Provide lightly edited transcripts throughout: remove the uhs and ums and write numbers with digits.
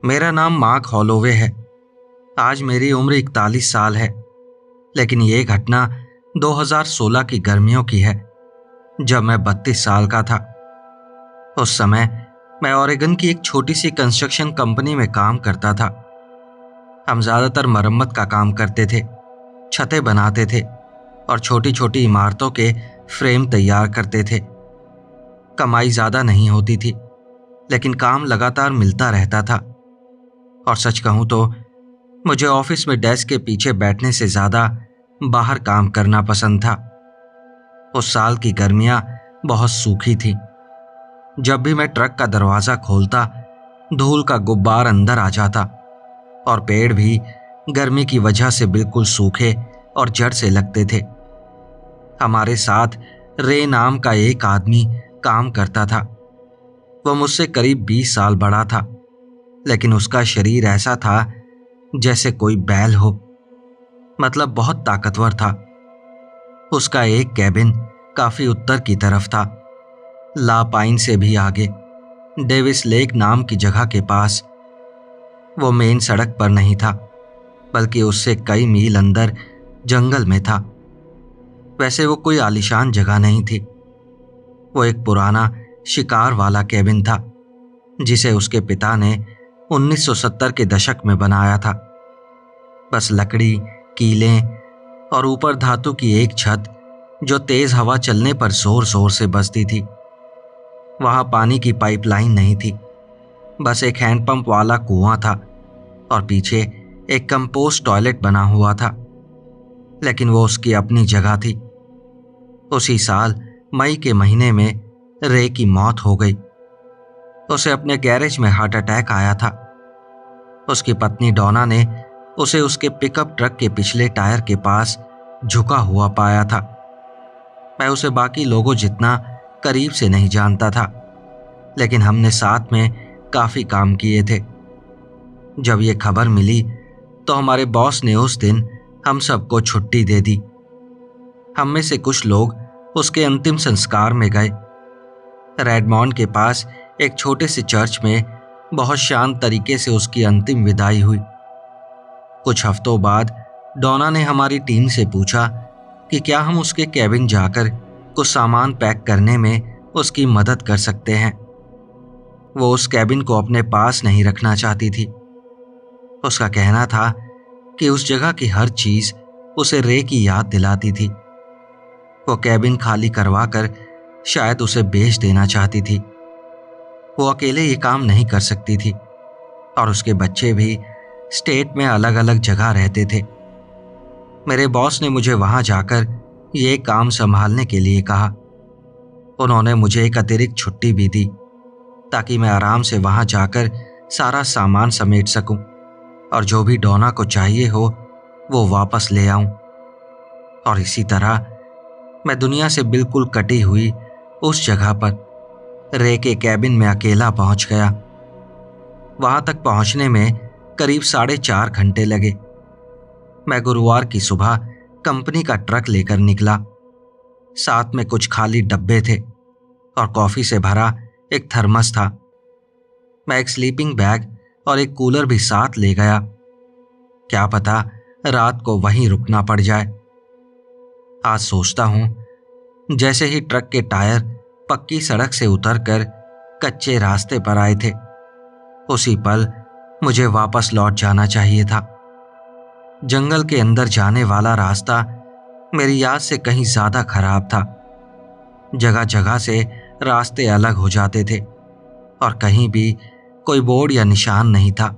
मेरा नाम mark Holloway है। आज मेरी उम्र 41 साल है, लेकिन ये घटना 2016 की गर्मियों की है, जब मैं 32 साल का था। उस समय मैं ओरेगन की एक छोटी सी कंस्ट्रक्शन कंपनी में काम करता था। हम ज़्यादातर मरम्मत का काम करते थे, छतें बनाते थे और छोटी छोटी इमारतों के फ्रेम तैयार करते थे। कमाई ज़्यादा नहीं होती थी, लेकिन काम लगातार मिलता रहता था। और सच कहूँ तो मुझे ऑफिस में डेस्क के पीछे बैठने से ज़्यादा बाहर काम करना पसंद था। उस साल की गर्मियाँ बहुत सूखी थीं। जब भी मैं ट्रक का दरवाज़ा खोलता, धूल का गुब्बार अंदर आ जाता और पेड़ भी गर्मी की वजह से बिल्कुल सूखे और जड़ से लगते थे। हमारे साथ रे नाम का एक आदमी काम करता था। वह मुझसे करीब 20 साल बड़ा था, लेकिन उसका शरीर ऐसा था जैसे कोई बैल हो, मतलब बहुत ताकतवर था। उसका एक कैबिन काफी उत्तर की तरफ था, ला पाइन से भी आगे, डेविस लेक नाम की जगह के पास। वो मेन सड़क पर नहीं था, बल्कि उससे कई मील अंदर जंगल में था। वैसे वो कोई आलीशान जगह नहीं थी। वो एक पुराना शिकार वाला कैबिन था, जिसे उसके पिता ने 1970 के दशक में बनाया था। बस लकड़ी, कीलें और ऊपर धातु की एक छत जो तेज हवा चलने पर जोर जोर से बजती थी। वहां पानी की पाइपलाइन नहीं थी, बस एक हैंडपंप वाला कुआं था और पीछे एक कंपोस्ट टॉयलेट बना हुआ था। लेकिन वो उसकी अपनी जगह थी। उसी साल मई के महीने में रे की मौत हो गई। उसे अपने गैरेज में हार्ट अटैक आया था। उसकी पत्नी डोना ने उसे उसके पिकअप ट्रक के पिछले टायर के पास झुका हुआ पाया था। मैं उसे बाकी लोगों जितना करीब से नहीं जानता था, लेकिन हमने साथ में काफी काम किए थे। जब ये खबर मिली तो हमारे बॉस ने उस दिन हम सबको छुट्टी दे दी। हम में से कुछ लोग उसके अंतिम संस्कार में गए। रेडमॉन्ड के पास एक छोटे से चर्च में बहुत शांत तरीके से उसकी अंतिम विदाई हुई। कुछ हफ्तों बाद डोना ने हमारी टीम से पूछा कि क्या हम उसके कैबिन जाकर कुछ सामान पैक करने में उसकी मदद कर सकते हैं। वो उस कैबिन को अपने पास नहीं रखना चाहती थी। उसका कहना था कि उस जगह की हर चीज उसे रे की याद दिलाती थी। वो कैबिन खाली करवा कर शायद उसे बेच देना चाहती थी। वो अकेले ये काम नहीं कर सकती थी और उसके बच्चे भी स्टेट में अलग अलग जगह रहते थे। मेरे बॉस ने मुझे वहां जाकर ये काम संभालने के लिए कहा। उन्होंने मुझे एक अतिरिक्त छुट्टी भी दी ताकि मैं आराम से वहां जाकर सारा सामान समेट सकूं और जो भी डोना को चाहिए हो वो वापस ले आऊं। और इसी तरह मैं दुनिया से बिल्कुल कटी हुई उस जगह पर रे के कैबिन में अकेला पहुंच गया। वहां तक पहुंचने में करीब 4.5 घंटे लगे। मैं गुरुवार की सुबह कंपनी का ट्रक लेकर निकला। साथ में कुछ खाली डब्बे थे और कॉफी से भरा एक थर्मस था। मैं एक स्लीपिंग बैग और एक कूलर भी साथ ले गया। क्या पता रात को वहीं रुकना पड़ जाए। आज सोचता हूं, जैसे ही ट्रक के टायर पक्की सड़क से उतरकर कच्चे रास्ते पर आए थे, उसी पल मुझे वापस लौट जाना चाहिए था। जंगल के अंदर जाने वाला रास्ता मेरी याद से कहीं ज्यादा खराब था। जगह जगह से रास्ते अलग हो जाते थे और कहीं भी कोई बोर्ड या निशान नहीं था।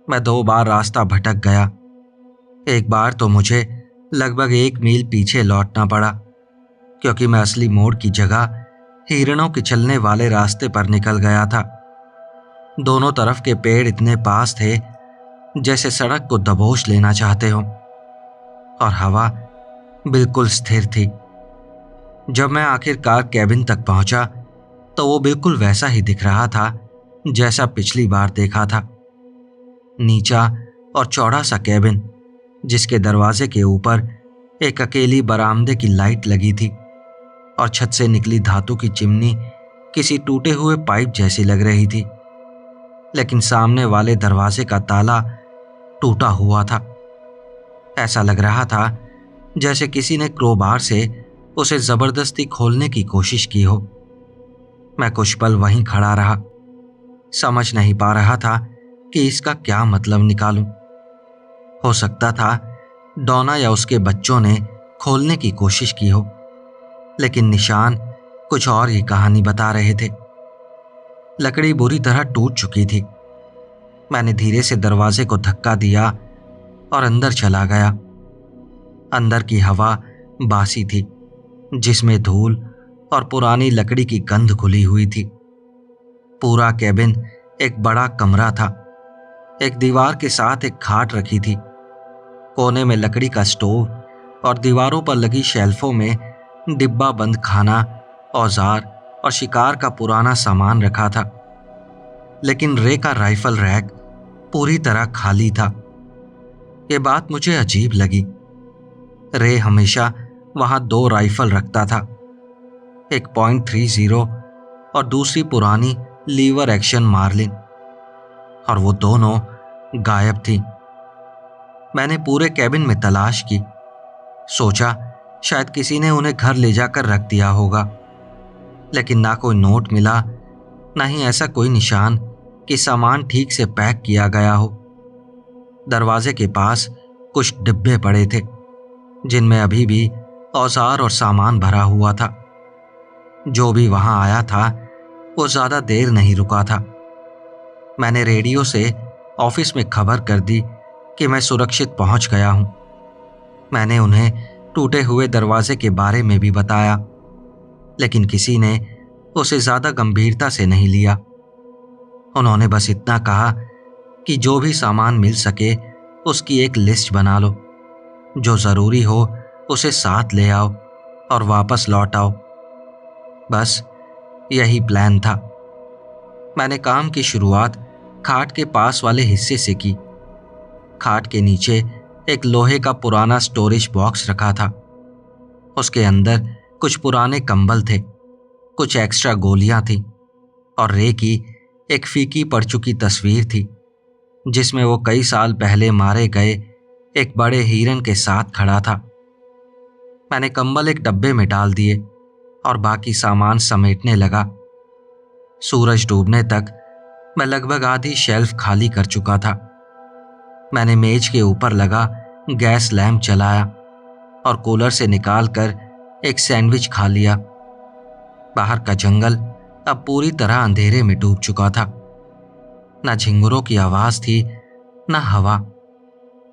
मैं 2 बार रास्ता भटक गया। एक बार तो मुझे लगभग 1 मील पीछे लौटना पड़ा, क्योंकि मैं असली मोड़ की जगह हिरणों के चलने वाले रास्ते पर निकल गया था। दोनों तरफ के पेड़ इतने पास थे जैसे सड़क को दबोच लेना चाहते हो, और हवा बिल्कुल स्थिर थी। जब मैं आखिरकार कैबिन तक पहुंचा तो वो बिल्कुल वैसा ही दिख रहा था जैसा पिछली बार देखा था। नीचा और चौड़ा सा कैबिन, जिसके दरवाजे के ऊपर एक अकेली बरामदे की लाइट लगी थी और छत से निकली धातु की चिमनी किसी टूटे हुए पाइप जैसी लग रही थी। लेकिन सामने वाले दरवाजे का ताला टूटा हुआ था। ऐसा लग रहा था जैसे किसी ने क्रोबार से उसे जबरदस्ती खोलने की कोशिश की हो। मैं कुछ पल वहीं खड़ा रहा, समझ नहीं पा रहा था कि इसका क्या मतलब निकालूं। हो सकता था डोना या उसके बच्चों ने खोलने की कोशिश की हो, लेकिन निशान कुछ और ही कहानी बता रहे थे। लकड़ी बुरी तरह टूट चुकी थी। मैंने धीरे से दरवाजे को धक्का दिया और अंदर चला गया। अंदर की हवा बासी थी, जिसमें धूल और पुरानी लकड़ी की गंध घुली हुई थी। पूरा केबिन एक बड़ा कमरा था। एक दीवार के साथ एक खाट रखी थी। कोने में लकड़ी का स्टोव और दीवारों पर लगी शेल्फों में डिब्बा बंद खाना, औजार और शिकार का पुराना सामान रखा था। लेकिन रे का राइफल रैक पूरी तरह खाली था। ये बात मुझे अजीब लगी। रे हमेशा वहां 2 राइफल रखता था, एक .30 और दूसरी पुरानी लीवर एक्शन मार्लिन, और वो दोनों गायब थी। मैंने पूरे केबिन में तलाश की, सोचा शायद किसी ने उन्हें घर ले जाकर रख दिया होगा, लेकिन ना कोई नोट मिला, ना ही ऐसा कोई निशान कि सामान ठीक से पैक किया गया हो। दरवाजे के पास कुछ डिब्बे पड़े थे, जिनमें अभी भी औजार और सामान भरा हुआ था। जो भी वहां आया था वो ज्यादा देर नहीं रुका था। मैंने रेडियो से ऑफिस में खबर कर दी कि मैं सुरक्षित पहुंच गया हूं। मैंने उन्हें टूटे हुए दरवाजे के बारे में भी बताया, लेकिन किसी ने उसे ज्यादा गंभीरता से नहीं लिया। उन्होंने बस इतना कहा कि जो भी सामान मिल सके उसकी एक लिस्ट बना लो, जो जरूरी हो उसे साथ ले आओ और वापस लौट आओ। बस यही प्लान था। मैंने काम की शुरुआत खाट के पास वाले हिस्से से की। खाट के नीचे एक लोहे का पुराना स्टोरेज बॉक्स रखा था। उसके अंदर कुछ पुराने कंबल थे, कुछ एक्स्ट्रा गोलियां थी और रे की एक फीकी पड़ चुकी तस्वीर थी, जिसमें वो कई साल पहले मारे गए एक बड़े हिरन के साथ खड़ा था। मैंने कंबल एक डब्बे में डाल दिए और बाकी सामान समेटने लगा। सूरज डूबने तक मैं लगभग आधी शेल्फ खाली कर चुका था। मैंने मेज के ऊपर लगा गैस लैंप जलाया और कूलर से निकालकर एक सैंडविच खा लिया। बाहर का जंगल अब पूरी तरह अंधेरे में डूब चुका था। न झिंगुरों की आवाज थी, न हवा,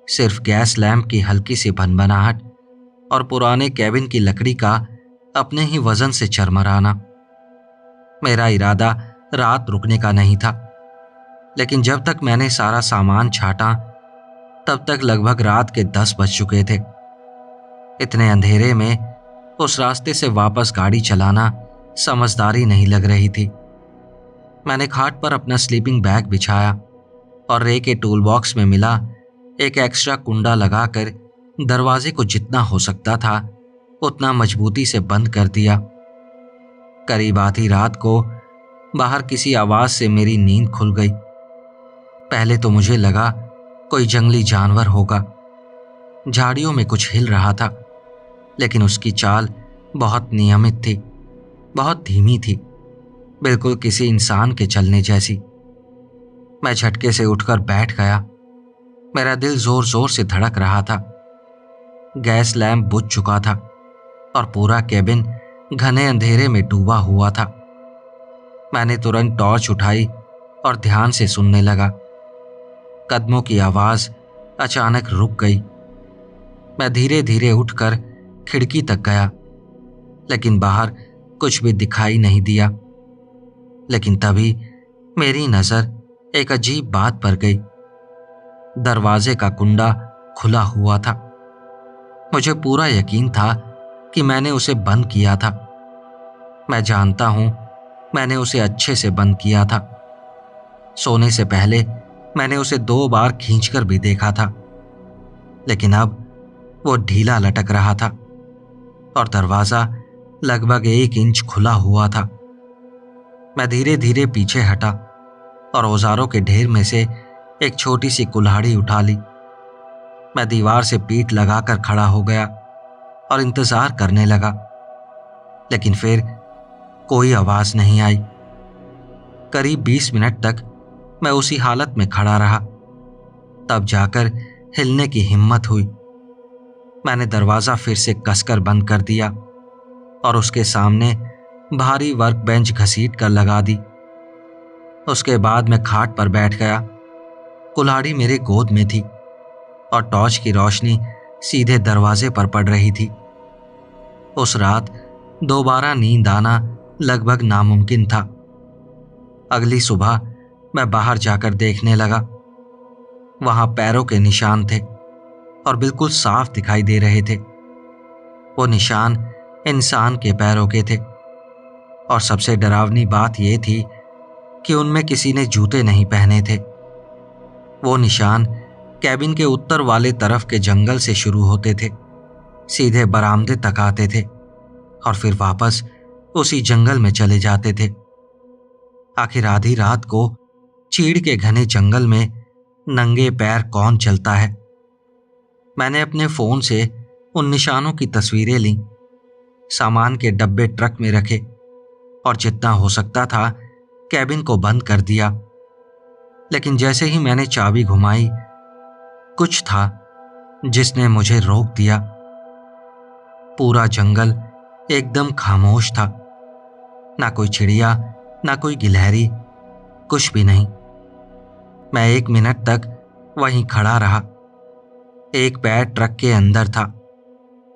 सिर्फ गैस लैंप की हल्की सी भनभनाहट और पुराने कैबिन की लकड़ी का अपने ही वजन से चरमराना। मेरा इरादा रात रुकने का नहीं था, लेकिन जब तक मैंने सारा सामान छाटा तब तक लगभग रात के 10 बज चुके थे। इतने अंधेरे में उस रास्ते से वापस गाड़ी चलाना समझदारी नहीं लग रही थी। मैंने खाट पर अपना स्लीपिंग बैग बिछाया और रे के टूल बॉक्स में मिला एक एक्स्ट्रा कुंडा लगाकर दरवाजे को जितना हो सकता था उतना मजबूती से बंद कर दिया। करीब आधी रात को बाहर किसी आवाज से मेरी नींद खुल गई। पहले तो मुझे लगा कोई जंगली जानवर होगा। झाड़ियों में कुछ हिल रहा था, लेकिन उसकी चाल बहुत नियमित थी, बहुत धीमी थी, बिल्कुल किसी इंसान के चलने जैसी। मैं झटके से उठकर बैठ गया। मेरा दिल जोर जोर से धड़क रहा था। गैस लैंप बुझ चुका था और पूरा केबिन घने अंधेरे में डूबा हुआ था। मैंने तुरंत टॉर्च उठाई और ध्यान से सुनने लगा। कदमों की आवाज अचानक रुक गई। मैं धीरे धीरे उठकर खिड़की तक गया, लेकिन बाहर कुछ भी दिखाई नहीं दिया। लेकिन तभी मेरी नजर एक अजीब बात पर गई। दरवाजे का कुंडा खुला हुआ था। मुझे पूरा यकीन था कि मैंने उसे बंद किया था। मैं जानता हूं, मैंने उसे अच्छे से बंद किया था। सोने से पहले मैंने उसे 2 बार खींचकर भी देखा था, लेकिन अब वो ढीला लटक रहा था और दरवाजा लगभग 1 इंच खुला हुआ था। मैं धीरे धीरे पीछे हटा और औजारों के ढेर में से एक छोटी सी कुल्हाड़ी उठा ली। मैं दीवार से पीठ लगाकर खड़ा हो गया और इंतजार करने लगा, लेकिन फिर कोई आवाज नहीं आई। करीब 20 मिनट तक मैं उसी हालत में खड़ा रहा, तब जाकर हिलने की हिम्मत हुई। मैंने दरवाजा फिर से कसकर बंद कर दिया और उसके सामने भारी वर्क बेंच घसीट कर लगा दी। उसके बाद मैं खाट पर बैठ गया। कुल्हाड़ी मेरे गोद में थी और टॉर्च की रोशनी सीधे दरवाजे पर पड़ रही थी। उस रात दोबारा नींद आना लगभग नामुमकिन था। अगली सुबह मैं बाहर जाकर देखने लगा। वहां पैरों के निशान थे और बिल्कुल साफ दिखाई दे रहे थे। वो निशान इंसान के पैरों के थे और सबसे डरावनी बात यह थी कि उनमें किसी ने जूते नहीं पहने थे। वो निशान कैबिन के उत्तर वाले तरफ के जंगल से शुरू होते थे, सीधे बरामदे तक आते थे और फिर वापस उसी जंगल में चले जाते थे। आखिर आधी रात को चीड़ के घने जंगल में नंगे पैर कौन चलता है? मैंने अपने फोन से उन निशानों की तस्वीरें लीं, सामान के डब्बे ट्रक में रखे और जितना हो सकता था कैबिन को बंद कर दिया। लेकिन जैसे ही मैंने चाबी घुमाई, कुछ था जिसने मुझे रोक दिया। पूरा जंगल एकदम खामोश था। ना कोई चिड़िया, ना कोई गिलहरी, कुछ भी नहीं। मैं 1 मिनट तक वहीं खड़ा रहा। एक पैर ट्रक के अंदर था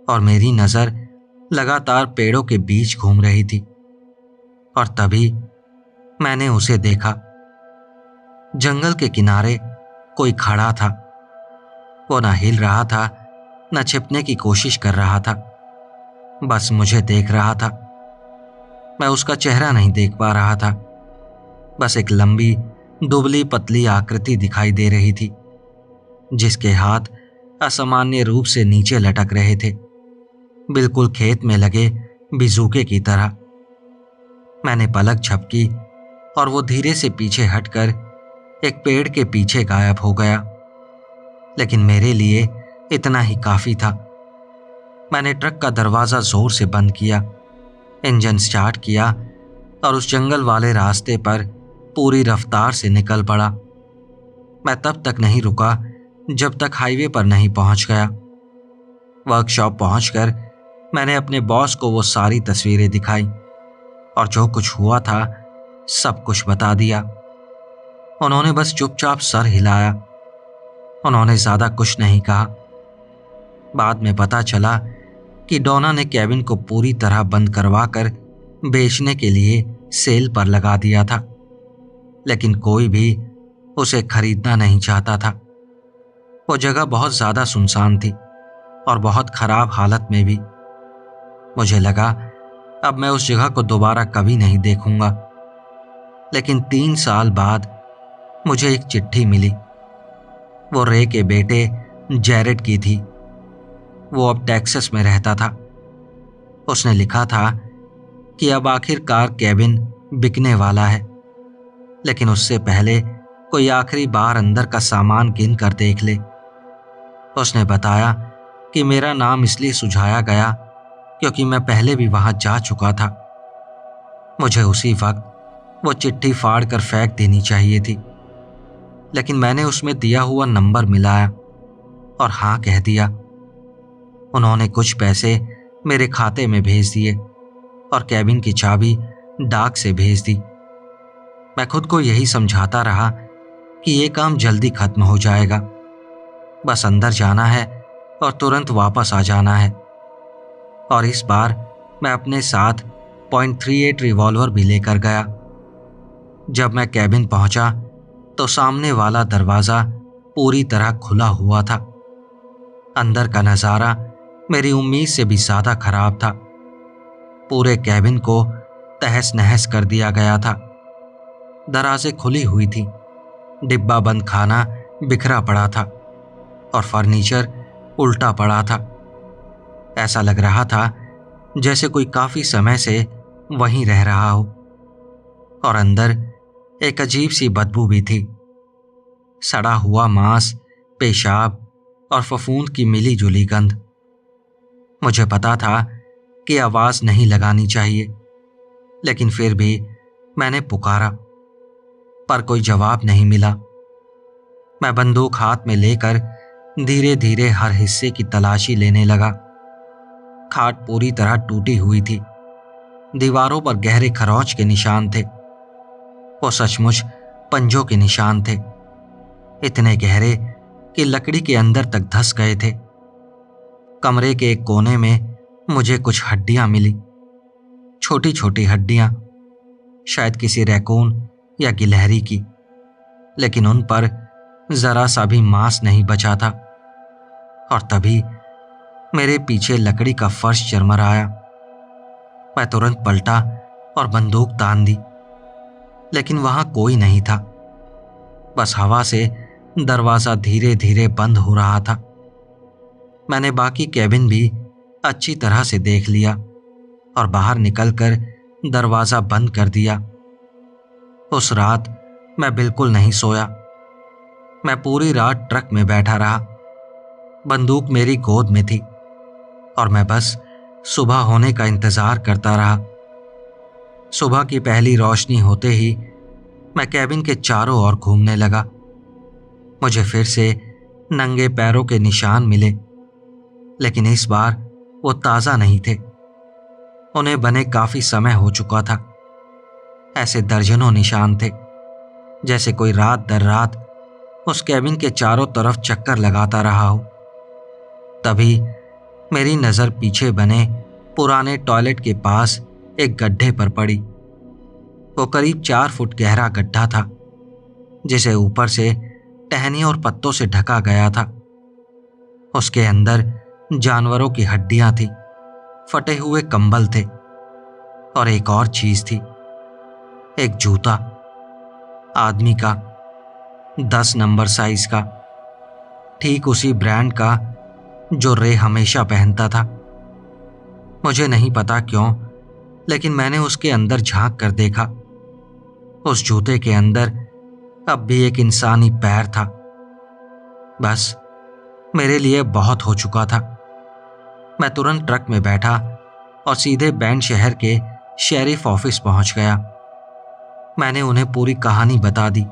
और मेरी नजर लगातार पेड़ों के बीच घूम रही थी। और तभी मैंने उसे देखा। जंगल के किनारे कोई खड़ा था। वो ना हिल रहा था, ना छिपने की कोशिश कर रहा था, बस मुझे देख रहा था। मैं उसका चेहरा नहीं देख पा रहा था, बस एक लंबी दुबली पतली आकृति दिखाई दे रही थी जिसके हाथ असामान्य रूप से नीचे लटक रहे थे, बिल्कुल खेत में लगे बिजूके की तरह। मैंने पलक झपकी और वो धीरे से पीछे हटकर एक पेड़ के पीछे गायब हो गया। लेकिन मेरे लिए इतना ही काफी था। मैंने ट्रक का दरवाजा जोर से बंद किया, इंजन स्टार्ट किया और उस जंगल वाले रास्ते पर पूरी रफ्तार से निकल पड़ा। मैं तब तक नहीं रुका जब तक हाईवे पर नहीं पहुंच गया। वर्कशॉप पहुंचकर मैंने अपने बॉस को वो सारी तस्वीरें दिखाई और जो कुछ हुआ था सब कुछ बता दिया। उन्होंने बस चुपचाप सर हिलाया। उन्होंने ज्यादा कुछ नहीं कहा। बाद में पता चला कि डोना ने कैबिन को पूरी तरह बंद करवा कर बेचने के लिए सेल पर लगा दिया था, लेकिन कोई भी उसे खरीदना नहीं चाहता था। वो जगह बहुत ज्यादा सुनसान थी और बहुत खराब हालत में भी। मुझे लगा अब मैं उस जगह को दोबारा कभी नहीं देखूंगा। लेकिन 3 साल बाद मुझे एक चिट्ठी मिली। वो रे के बेटे जैरेड की थी। वो अब टेक्सास में रहता था। उसने लिखा था कि अब आखिरकार कैबिन बिकने वाला है, लेकिन उससे पहले कोई आखिरी बार अंदर का सामान गिन कर देख ले। उसने बताया कि मेरा नाम इसलिए सुझाया गया क्योंकि मैं पहले भी वहां जा चुका था। मुझे उसी वक्त वो चिट्ठी फाड़ कर फेंक देनी चाहिए थी, लेकिन मैंने उसमें दिया हुआ नंबर मिलाया और हाँ कह दिया। उन्होंने कुछ पैसे मेरे खाते में भेज दिए और कैबिन की चाबी डाक से भेज दी। मैं खुद को यही समझाता रहा कि ये काम जल्दी खत्म हो जाएगा, बस अंदर जाना है और तुरंत वापस आ जाना है। और इस बार मैं अपने साथ .38 रिवॉल्वर भी लेकर गया। जब मैं कैबिन पहुंचा तो सामने वाला दरवाजा पूरी तरह खुला हुआ था। अंदर का नजारा मेरी उम्मीद से भी ज्यादा खराब था। पूरे कैबिन को तहस नहस कर दिया गया था। दराजें खुली हुई थी, डिब्बा बंद खाना बिखरा पड़ा था और फर्नीचर उल्टा पड़ा था। ऐसा लग रहा था जैसे कोई काफी समय से वहीं रह रहा हो। और अंदर एक अजीब सी बदबू भी थी। सड़ा हुआ मांस, पेशाब और फफूंद की मिली जुली गंध। मुझे पता था कि आवाज नहीं लगानी चाहिए, लेकिन फिर भी मैंने पुकारा, पर कोई जवाब नहीं मिला। मैं बंदूक हाथ में लेकर धीरे धीरे हर हिस्से की तलाशी लेने लगा। खाट पूरी तरह टूटी हुई थी। दीवारों पर गहरे खरोंच के निशान थे। वो सचमुच पंजों के निशान थे, इतने गहरे कि लकड़ी के अंदर तक धंस गए थे। कमरे के एक कोने में मुझे कुछ हड्डियां मिली, छोटी छोटी हड्डियां, शायद किसी रैकून या गिलहरी की, लेकिन उन पर जरा सा भी मांस नहीं बचा था। और तभी मेरे पीछे लकड़ी का फर्श चरमराया। मैं तुरंत पलटा और बंदूक तान दी, लेकिन वहां कोई नहीं था। बस हवा से दरवाजा धीरे धीरे बंद हो रहा था। मैंने बाकी कैबिन भी अच्छी तरह से देख लिया और बाहर निकलकर दरवाजा बंद कर दिया। उस रात मैं बिल्कुल नहीं सोया। मैं पूरी रात ट्रक में बैठा रहा। बंदूक मेरी गोद में थी और मैं बस सुबह होने का इंतजार करता रहा। सुबह की पहली रोशनी होते ही मैं कैबिन के चारों ओर घूमने लगा। मुझे फिर से नंगे पैरों के निशान मिले, लेकिन इस बार वो ताजा नहीं थे। उन्हें बने काफी समय हो चुका था। ऐसे दर्जनों निशान थे, जैसे कोई रात दर रात उस कैबिन के चारों तरफ चक्कर लगाता रहा हो। तभी मेरी नजर पीछे बने पुराने टॉयलेट के पास एक गड्ढे पर पड़ी। वो करीब 4 फुट गहरा गड्ढा था, जिसे ऊपर से टहनियों और पत्तों से ढका गया था। उसके अंदर जानवरों की हड्डियां थी, फटे हुए कंबल थे और एक और चीज थी, एक जूता, आदमी का, 10 नंबर साइज का, ठीक उसी ब्रांड का जो रे हमेशा पहनता था। मुझे नहीं पता क्यों, लेकिन मैंने उसके अंदर झांक कर देखा। उस जूते के अंदर अब भी एक इंसानी पैर था। बस मेरे लिए बहुत हो चुका था। मैं तुरंत ट्रक में बैठा और सीधे बैंड शहर के शेरिफ ऑफिस पहुंच गया। मैंने उन्हें पूरी कहानी बता दी।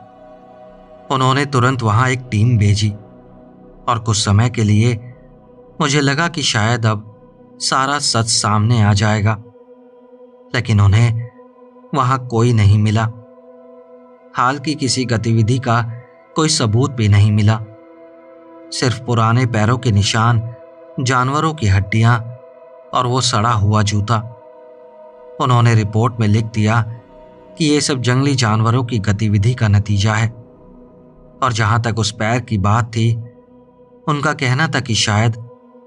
उन्होंने तुरंत वहां एक टीम भेजी और कुछ समय के लिए मुझे लगा कि शायद अब सारा सच सामने आ जाएगा, लेकिन उन्हें वहां कोई नहीं मिला। हाल की किसी गतिविधि का कोई सबूत भी नहीं मिला। सिर्फ पुराने पैरों के निशान, जानवरों की हड्डियां और वो सड़ा हुआ जूता। उन्होंने रिपोर्ट में लिख दिया कि ये सब जंगली जानवरों की गतिविधि का नतीजा है। और जहां तक उस पैर की बात थी, उनका कहना था कि शायद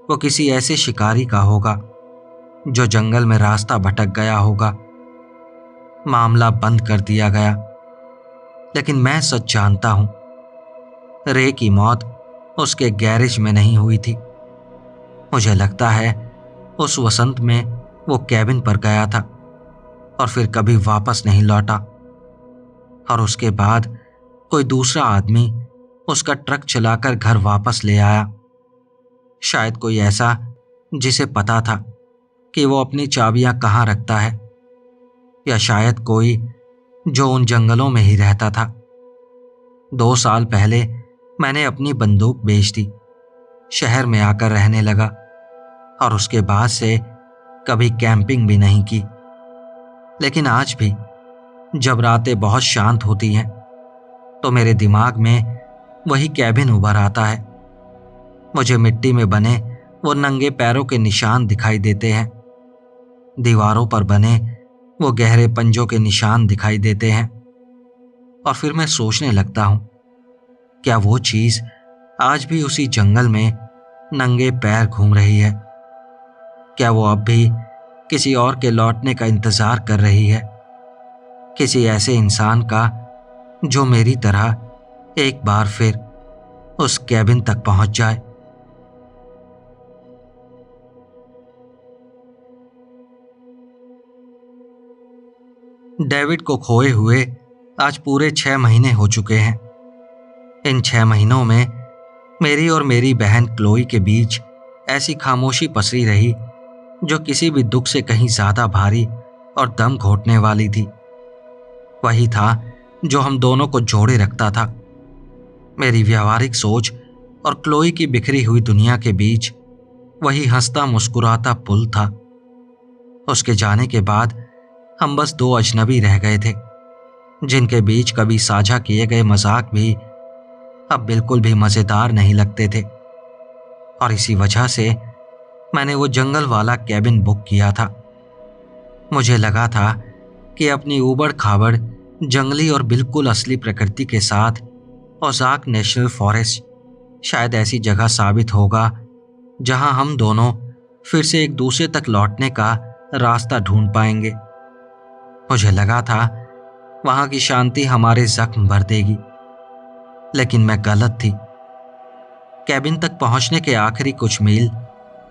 वो किसी ऐसे शिकारी का होगा जो जंगल में रास्ता भटक गया होगा। मामला बंद कर दिया गया। लेकिन मैं सच जानता हूं, रे की मौत उसके गैरेज में नहीं हुई थी। मुझे लगता है उस वसंत में वो कैबिन पर गया था और फिर कभी वापस नहीं लौटा। और उसके बाद कोई दूसरा आदमी उसका ट्रक चलाकर घर वापस ले आया। शायद कोई ऐसा जिसे पता था कि वो अपनी चाबियां कहाँ रखता है, या शायद कोई जो उन जंगलों में ही रहता था। 2 साल पहले मैंने अपनी बंदूक बेच दी, शहर में आकर रहने लगा और उसके बाद से कभी कैंपिंग भी नहीं की। लेकिन आज भी जब रातें बहुत शांत होती हैं तो मेरे दिमाग में वही कैबिन उभर आता है। मुझे मिट्टी में बने वो नंगे पैरों के निशान दिखाई देते हैं। दीवारों पर बने वो गहरे पंजों के निशान दिखाई देते हैं। और फिर मैं सोचने लगता हूं, क्या वो चीज आज भी उसी जंगल में नंगे पैर घूम रही है? क्या वो अब भी किसी और के लौटने का इंतजार कर रही है, किसी ऐसे इंसान का जो मेरी तरह एक बार फिर उस कैबिन तक पहुंच जाए? डेविड को खोए हुए आज पूरे 6 महीने हो चुके हैं। इन 6 महीनों में मेरी और मेरी बहन क्लोई के बीच ऐसी खामोशी पसरी रही जो किसी भी दुख से कहीं ज्यादा भारी और दम घोटने वाली थी। वही था जो हम दोनों को जोड़े रखता था। मेरी व्यावहारिक सोच और क्लोई की बिखरी हुई दुनिया के बीच वही हंसता मुस्कुराता पुल था। उसके जाने के बाद हम बस दो अजनबी रह गए थे, जिनके बीच कभी साझा किए गए मजाक भी अब बिल्कुल भी मजेदार नहीं लगते थे। और इसी वजह से मैंने वो जंगल वाला कैबिन बुक किया था। मुझे लगा था कि अपनी ऊबड़ खाबड़ जंगली और बिल्कुल असली प्रकृति के साथ ओज़ाक नेशनल फॉरेस्ट शायद ऐसी जगह साबित होगा जहां हम दोनों फिर से एक दूसरे तक लौटने का रास्ता ढूंढ पाएंगे। मुझे लगा था वहां की शांति हमारे जख्म भर देगी, लेकिन मैं गलत थी। कैबिन तक पहुंचने के आखिरी कुछ मील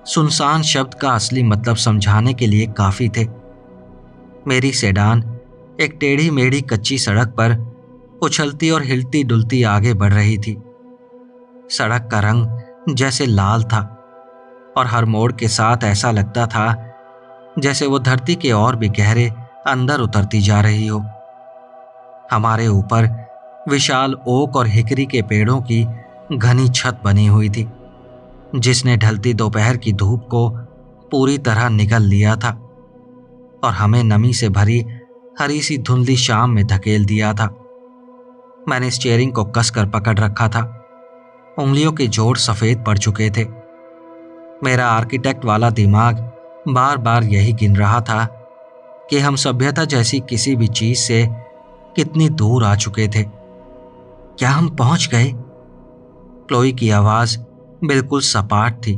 सुनसान शब्द का असली मतलब समझाने के लिए काफी थे। मेरी सेडान एक टेढ़ी मेढ़ी कच्ची सड़क पर उछलती और हिलती डुलती आगे बढ़ रही थी। सड़क का रंग जैसे लाल था और हर मोड़ के साथ ऐसा लगता था जैसे वो धरती के और भी गहरे अंदर उतरती जा रही हो। हमारे ऊपर विशाल ओक और हिकरी के पेड़ों की घनी छत बनी हुई थी, जिसने ढलती दोपहर की धूप को पूरी तरह निगल लिया था और हमें नमी से भरी हरी सी धुंधली शाम में धकेल दिया था। मैंने स्टीयरिंग को कसकर पकड़ रखा था। उंगलियों के जोड़ सफेद पड़ चुके थे। मेरा आर्किटेक्ट वाला दिमाग बार बार यही गिन रहा था कि हम सभ्यता जैसी किसी भी चीज से कितनी दूर आ चुके थे। क्या हम पहुंच गए? क्लोई की आवाज बिल्कुल सपाट थी।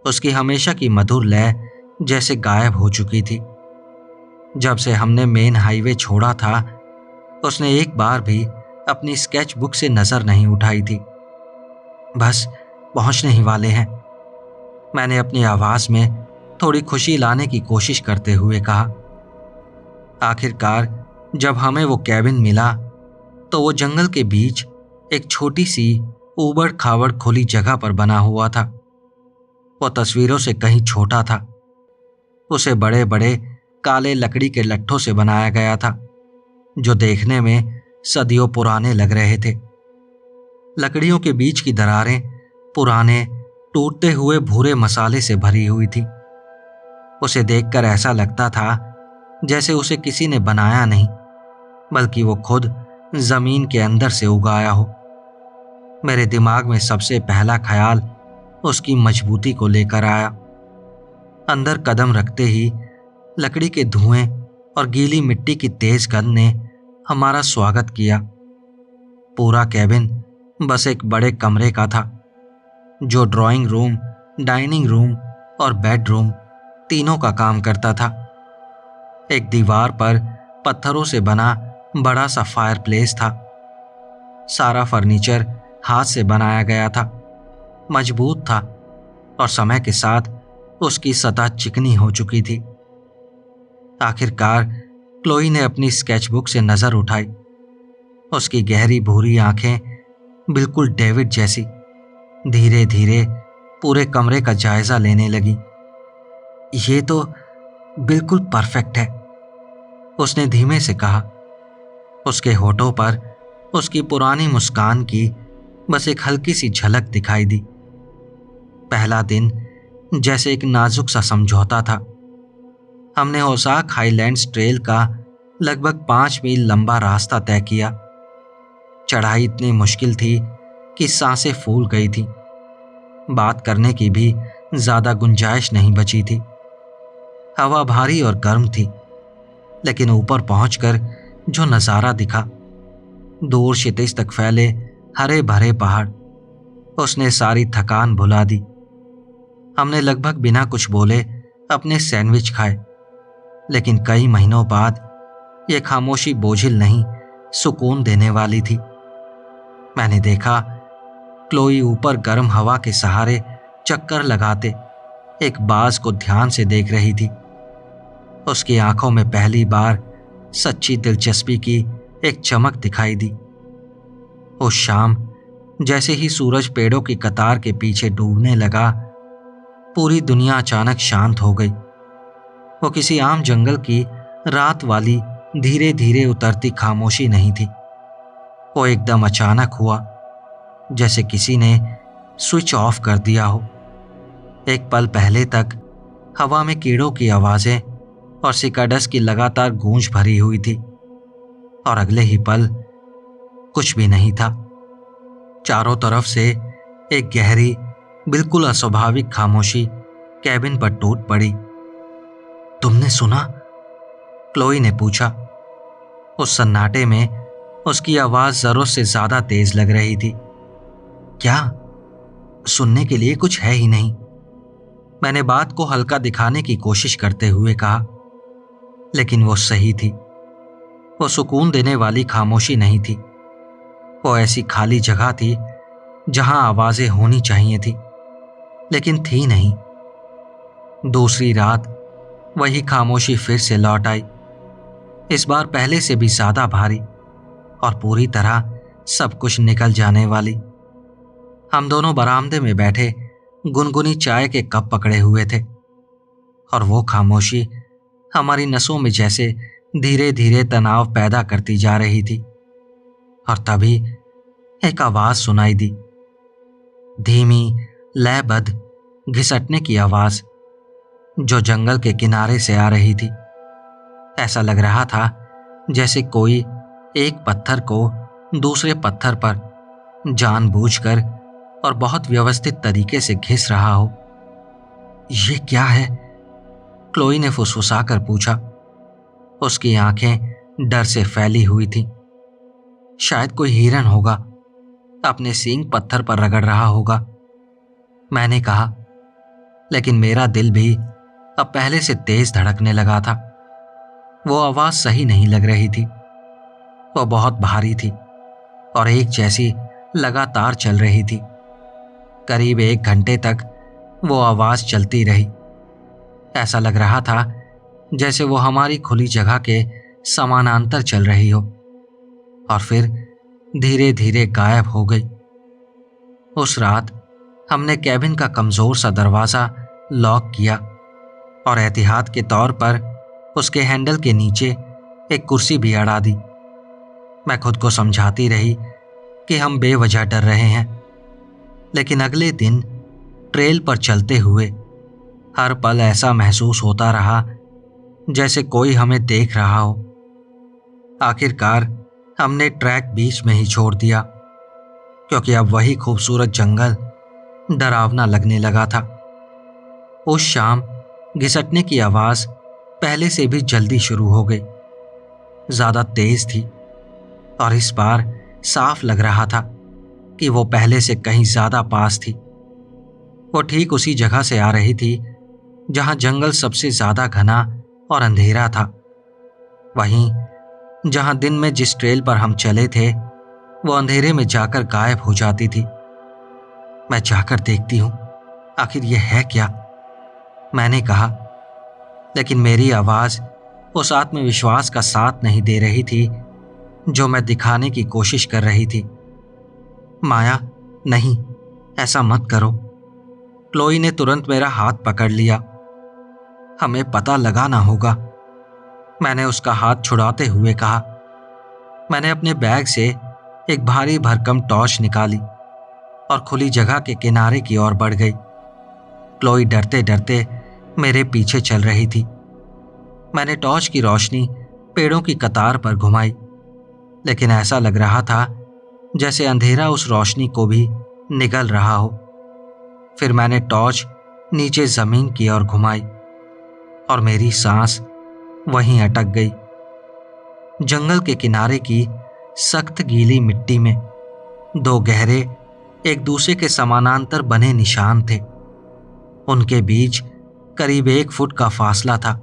उसकी हमेशा की मधुर लय जैसे गायब हो चुकी थी। जब से हमने मेन हाईवे छोड़ा था, उसने एक बार भी अपनी स्केच बुक से नजर नहीं उठाई थी। बस पहुंचने ही वाले हैं, मैंने अपनी आवाज में थोड़ी खुशी लाने की कोशिश करते हुए कहा। आखिरकार जब हमें वो कैबिन मिला तो वो जंगल के बीच एक छोटी सी ऊबड़ खाबड़ खुली जगह पर बना हुआ था। वो तस्वीरों से कहीं छोटा था। उसे बड़े बड़े काले लकड़ी के लट्ठों से बनाया गया था, जो देखने में सदियों पुराने लग रहे थे। लकड़ियों के बीच की दरारें पुराने टूटते हुए भूरे मसाले से भरी हुई थी। उसे देखकर ऐसा लगता था जैसे उसे किसी ने बनाया नहीं, बल्कि वो खुद जमीन के अंदर से उगाया हो। मेरे दिमाग में सबसे पहला ख्याल उसकी मजबूती को लेकर आया। अंदर कदम रखते ही लकड़ी के धुएं और गीली मिट्टी की तेज गंध ने हमारा स्वागत किया। पूरा कैबिन बस एक बड़े कमरे का था, जो ड्राइंग रूम, डाइनिंग रूम और बेडरूम तीनों का काम करता था। एक दीवार पर पत्थरों से बना बड़ा सा फायरप्लेस था। सारा फर्नीचर हाथ से बनाया गया था, मजबूत था और समय के साथ उसकी सतह चिकनी हो चुकी थी। आखिरकार क्लोई ने अपनी स्केचबुक से नजर उठाई। उसकी गहरी भूरी आंखें बिल्कुल डेविड जैसी धीरे धीरे पूरे कमरे का जायजा लेने लगी। ये तो बिल्कुल परफेक्ट है, उसने धीमे से कहा। उसके होठों पर उसकी पुरानी मुस्कान की बस एक हल्की सी झलक दिखाई दी। पहला दिन जैसे एक नाजुक सा समझौता था। हमने ओज़ाक हाईलैंड्स ट्रेल का लगभग 5 मील लंबा रास्ता तय किया। चढ़ाई इतनी मुश्किल थी कि सांसें फूल गई थी। बात करने की भी ज्यादा गुंजाइश नहीं बची थी। हवा भारी और गर्म थी, लेकिन ऊपर पहुंचकर जो नजारा दिखा, दूर क्षितिज तक फैले हरे भरे पहाड़, उसने सारी थकान भुला दी। हमने लगभग बिना कुछ बोले अपने सैंडविच खाए, लेकिन कई महीनों बाद यह खामोशी बोझिल नहीं, सुकून देने वाली थी। मैंने देखा क्लोई ऊपर गर्म हवा के सहारे चक्कर लगाते एक बाज को ध्यान से देख रही थी। उसकी आंखों में पहली बार सच्ची दिलचस्पी की एक चमक दिखाई दी। उस शाम जैसे ही सूरज पेड़ों की कतार के पीछे डूबने लगा, पूरी दुनिया अचानक शांत हो गई। वो किसी आम जंगल की रात वाली धीरे धीरे उतरती खामोशी नहीं थी। वो एकदम अचानक हुआ, जैसे किसी ने स्विच ऑफ कर दिया हो। एक पल पहले तक हवा में कीड़ों की आवाजें और सिकाडस की लगातार गूंज भरी हुई थी, और अगले ही पल कुछ भी नहीं था। चारों तरफ से एक गहरी, बिल्कुल अस्वाभाविक खामोशी कैबिन पर टूट पड़ी। तुमने सुना? क्लोई ने पूछा। उस सन्नाटे में उसकी आवाज जरूरत से ज्यादा तेज लग रही थी। क्या? सुनने के लिए कुछ है ही नहीं, मैंने बात को हल्का दिखाने की कोशिश करते हुए कहा। लेकिन वो सही थी। वो सुकून देने वाली खामोशी नहीं थी। वो ऐसी खाली जगह थी जहां आवाजें होनी चाहिए थी, लेकिन थी नहीं। दूसरी रात वही खामोशी फिर से लौट आई, इस बार पहले से भी ज्यादा भारी और पूरी तरह सब कुछ निकल जाने वाली। हम दोनों बरामदे में बैठे गुनगुनी चाय के कप पकड़े हुए थे, और वो खामोशी हमारी नसों में जैसे धीरे धीरे तनाव पैदा करती जा रही थी। और तभी एक आवाज सुनाई दी, धीमी लयबद्ध घिसटने की आवाज, जो जंगल के किनारे से आ रही थी। ऐसा लग रहा था जैसे कोई एक पत्थर को दूसरे पत्थर पर जानबूझकर और बहुत व्यवस्थित तरीके से घिस रहा हो। ये क्या है? क्लोई ने फुसफुसाकर पूछा। उसकी आंखें डर से फैली हुई थीं। शायद कोई हिरन होगा, अपने सींग पत्थर पर रगड़ रहा होगा, मैंने कहा। लेकिन मेरा दिल भी अब पहले से तेज धड़कने लगा था। वो आवाज सही नहीं लग रही थी। वो बहुत भारी थी और एक जैसी लगातार चल रही थी। करीब 1 घंटे तक वो आवाज चलती रही। ऐसा लग रहा था जैसे वो हमारी खुली जगह के समानांतर चल रही हो, और फिर धीरे धीरे गायब हो गई। उस रात हमने कैबिन का कमजोर सा दरवाजा लॉक किया और एहतियात के तौर पर उसके हैंडल के नीचे एक कुर्सी भी अड़ा दी। मैं खुद को समझाती रही कि हम बेवजह डर रहे हैं, लेकिन अगले दिन ट्रेल पर चलते हुए हर पल ऐसा महसूस होता रहा जैसे कोई हमें देख रहा हो। आखिरकार हमने ट्रैक बीच में ही छोड़ दिया, क्योंकि अब वही खूबसूरत जंगल डरावना लगने लगा था। उस शाम घिसटने की आवाज पहले से भी जल्दी शुरू हो गई, ज्यादा तेज थी, और इस बार साफ लग रहा था कि वो पहले से कहीं ज्यादा पास थी। वो ठीक उसी जगह से आ रही थी जहां जंगल सबसे ज्यादा घना और अंधेरा था, वहीं जहां दिन में जिस ट्रेल पर हम चले थे वो अंधेरे में जाकर गायब हो जाती थी। मैं जाकर देखती हूं, आखिर ये है क्या, मैंने कहा। लेकिन मेरी आवाज उस आत्मविश्वास का साथ नहीं दे रही थी जो मैं दिखाने की कोशिश कर रही थी। माया, नहीं, ऐसा मत करो। क्लोई ने तुरंत मेरा हाथ पकड़ लिया। हमें पता लगाना होगा, मैंने उसका हाथ छुड़ाते हुए कहा। मैंने अपने बैग से एक भारी भरकम टॉर्च निकाली और खुली जगह के किनारे की ओर बढ़ गई। क्लोई डरते डरते मेरे पीछे चल रही थी। मैंने टॉर्च की रोशनी पेड़ों की कतार पर घुमाई, लेकिन ऐसा लग रहा था जैसे अंधेरा उस रोशनी को भी निगल रहा हो। फिर मैंने टॉर्च नीचे जमीन की ओर घुमाई और मेरी सांस वहीं अटक गई। जंगल के किनारे की सख्त गीली मिट्टी में 2 गहरे, एक दूसरे के समानांतर बने निशान थे। उनके बीच करीब 1 फुट का फासला था।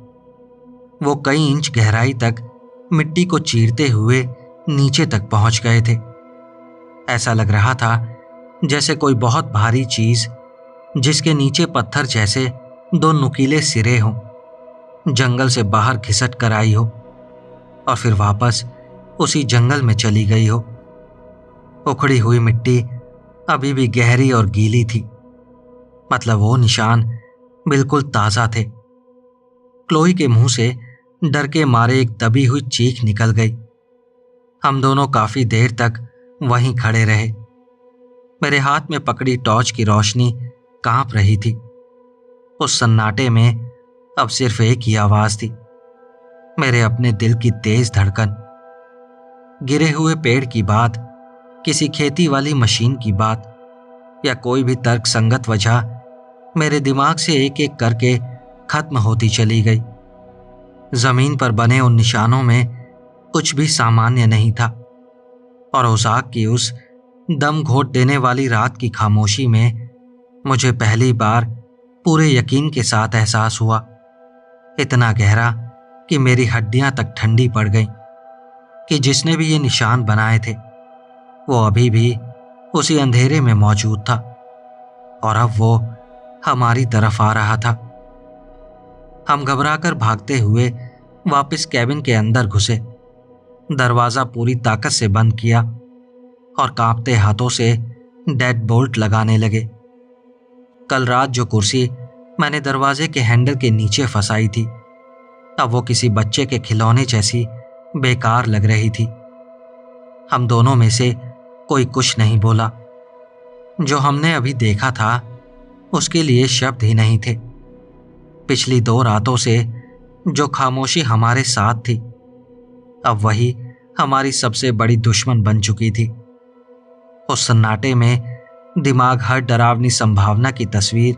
वो कई इंच गहराई तक मिट्टी को चीरते हुए नीचे तक पहुंच गए थे। ऐसा लग रहा था जैसे कोई बहुत भारी चीज, जिसके नीचे पत्थर जैसे 2 नुकीले सिरे हों, जंगल से बाहर घिसट कर आई हो और फिर वापस उसी जंगल में चली गई हो। उखड़ी हुई मिट्टी अभी भी गहरी और गीली थी, मतलब वो निशान बिल्कुल ताजा थे। क्लोई के मुंह से डर के मारे एक दबी हुई चीख निकल गई। हम दोनों काफी देर तक वहीं खड़े रहे। मेरे हाथ में पकड़ी टॉर्च की रोशनी कांप रही थी। उस सन्नाटे में अब सिर्फ एक ही आवाज थी, मेरे अपने दिल की तेज धड़कन। गिरे हुए पेड़ की बात, किसी खेती वाली मशीन की बात, या कोई भी तर्क संगत वजह मेरे दिमाग से एक एक करके खत्म होती चली गई। जमीन पर बने उन निशानों में कुछ भी सामान्य नहीं था, और उस आग की उस दम घोट देने वाली रात की खामोशी में मुझे पहली बार पूरे यकीन के साथ एहसास हुआ, इतना गहरा कि मेरी हड्डियां तक ठंडी पड़ गईं, कि जिसने भी ये निशान बनाए थे वो अभी भी उसी अंधेरे में मौजूद था, और अब वो हमारी तरफ आ रहा था। हम घबराकर भागते हुए वापस कैबिन के अंदर घुसे, दरवाजा पूरी ताकत से बंद किया और कांपते हाथों से डेड बोल्ट लगाने लगे। कल रात जो कुर्सी मैंने दरवाजे के हैंडल के नीचे फंसाई थी, अब वो किसी बच्चे के खिलौने जैसी बेकार लग रही थी। हम दोनों में से कोई कुछ नहीं बोला। जो हमने अभी देखा था उसके लिए शब्द ही नहीं थे। पिछली 2 रातों से जो खामोशी हमारे साथ थी, अब वही हमारी सबसे बड़ी दुश्मन बन चुकी थी। उस सन्नाटे में दिमाग हर डरावनी संभावना की तस्वीर